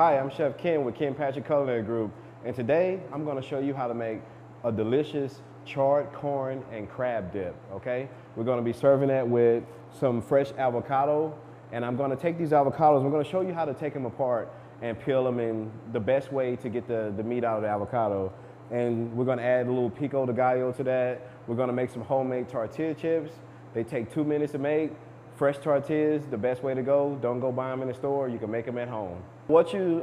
Hi, I'm Chef Ken with Ken Patrick Culinary Group, and today I'm going to show you how to make a delicious charred corn and crab dip, okay? We're going to be serving that with some fresh avocado, and I'm going to take these avocados, I'm going to show you how to take them apart and peel them in the best way to get the meat out of the avocado. And we're going to add a little pico de gallo to that. We're going to make some homemade tortilla chips. They take 2 minutes to make. Fresh tortillas, the best way to go. Don't go buy them in the store. You can make them at home. What you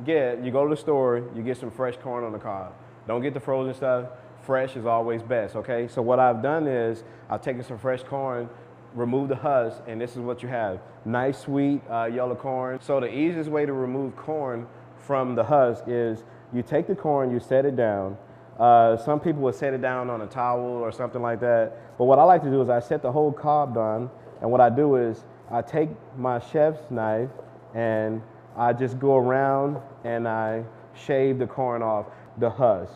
get, you go to the store, you get some fresh corn on the cob. Don't get the frozen stuff. Fresh is always best, okay? So what I've done is I've taken some fresh corn, remove the husk, and this is what you have. Nice, sweet yellow corn. So the easiest way to remove corn from the husk is you take the corn, you set it down. Some people will set it down on a towel or something like that. But what I like to do is I set the whole cob down, and what I do is I take my chef's knife and I just go around and I shave the corn off the husk.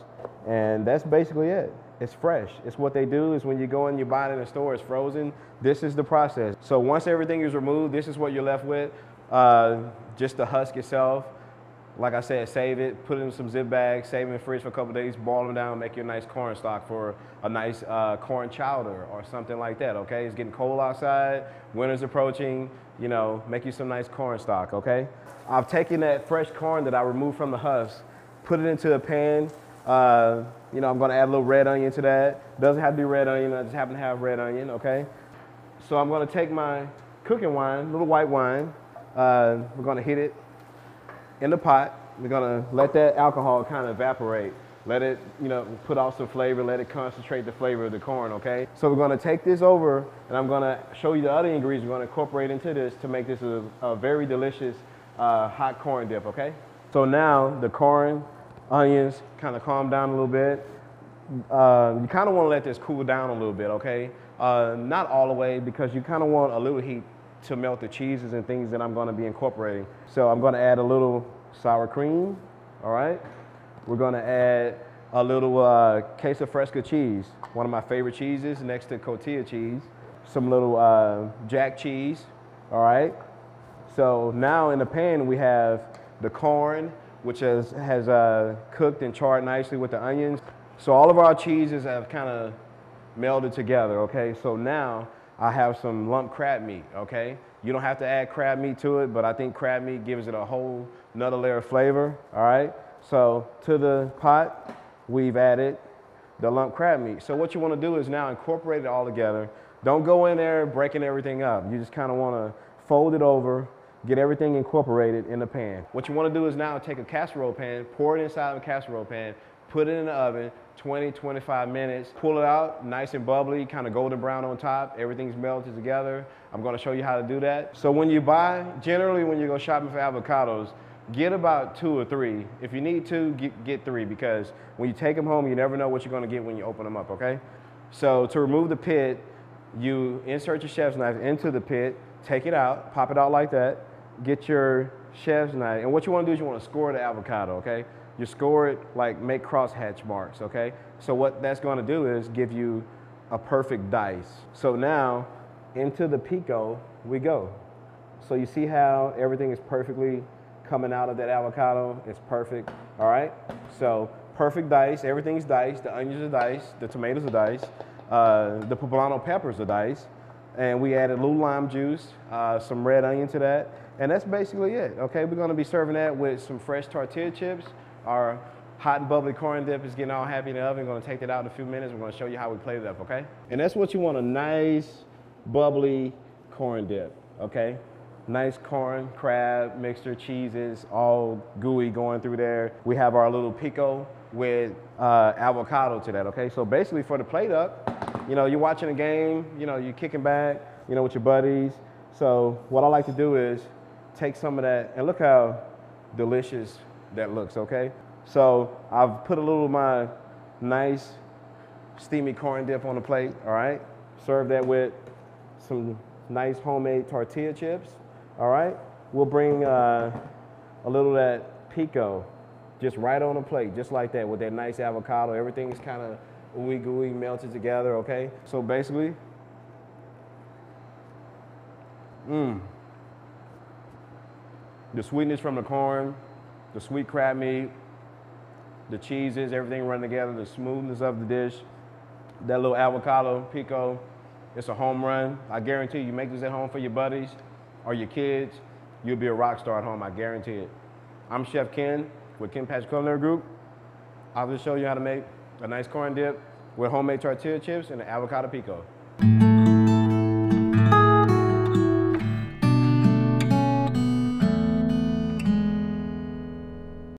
And that's basically it. It's fresh. It's what they do is when you go and you buy it in the store, it's frozen. This is the process. So once everything is removed, this is what you're left with. Just the husk itself. Like I said, save it, put it in some zip bags, save it in the fridge for a couple of days, boil them down, make you a nice corn stock for a nice corn chowder or something like that, okay? It's getting cold outside, winter's approaching, you know, make you some nice corn stock, okay? I've taken that fresh corn that I removed from the husk, put it into a pan. You know, I'm gonna add a little red onion to that. Doesn't have to be red onion, I just happen to have red onion, okay? So I'm gonna take my cooking wine, little white wine, we're gonna hit it in the pot. We're gonna let that alcohol kind of evaporate. Let it, you know, put off some flavor, let it concentrate the flavor of the corn, okay? So we're gonna take this over and I'm gonna show you the other ingredients we're gonna incorporate into this to make this a very delicious hot corn dip, okay? So now the corn, onions kind of calm down a little bit. You kind of wanna let this cool down a little bit, okay? Not all the way because you kind of want a little heat to melt the cheeses and things that I'm going to be incorporating. So I'm going to add a little sour cream, all right? We're going to add a little queso fresco cheese, one of my favorite cheeses next to cotija cheese. Some little jack cheese, all right? So now in the pan we have the corn, which has cooked and charred nicely with the onions. So all of our cheeses have kind of melded together, okay? So now I have some lump crab meat, okay? You don't have to add crab meat to it, but I think crab meat gives it a whole another layer of flavor, all right? So to the pot, we've added the lump crab meat. So what you wanna do is now incorporate it all together. Don't go in there breaking everything up. You just kinda wanna fold it over, get everything incorporated in the pan. What you wanna do is now take a casserole pan, pour it inside of a casserole pan, put it in the oven, 20, 25 minutes, pull it out, nice and bubbly, kind of golden brown on top, everything's melted together. I'm gonna show you how to do that. So when you buy, generally when you go shopping for avocados, get about 2 or 3. If you need to, get 3 because when you take them home, you never know what you're gonna get when you open them up, okay? So to remove the pit, you insert your chef's knife into the pit, take it out, pop it out like that, get your chef's knife, and what you wanna do is you wanna score the avocado, okay? You score it, like make crosshatch marks, okay? So what that's gonna do is give you a perfect dice. So now, into the pico we go. So you see how everything is perfectly coming out of that avocado? It's perfect, all right? So perfect dice, everything's diced, the onions are diced, the tomatoes are diced, the poblano peppers are diced, and we added a little lime juice, some red onion to that, and that's basically it, okay? We're gonna be serving that with some fresh tortilla chips. Our hot and bubbly corn dip is getting all happy in the oven. We're gonna take that out in a few minutes. We're gonna show you how we plate it up, okay? And that's what you want, a nice, bubbly corn dip, okay? Nice corn, crab, mixture, cheeses, all gooey going through there. We have our little pico with avocado to that, okay? So basically for the plate up, you know, you're watching a game, you know, you're kicking back, you know, with your buddies. So what I like to do is take some of that, and look how delicious that looks, okay? So I've put a little of my nice steamy corn dip on the plate, all right? Serve that with some nice homemade tortilla chips, all right? We'll bring a little of that pico just right on the plate, just like that, with that nice avocado. Everything's kind of ooey gooey, melted together, okay? So basically, The sweetness from the corn, the sweet crab meat, the cheeses, everything running together, the smoothness of the dish, that little avocado pico, it's a home run. I guarantee you make this at home for your buddies or your kids, you'll be a rock star at home, I guarantee it. I'm Chef Ken with Ken Patrick Culinary Group. I'll just show you how to make a nice corn dip with homemade tortilla chips and an avocado pico.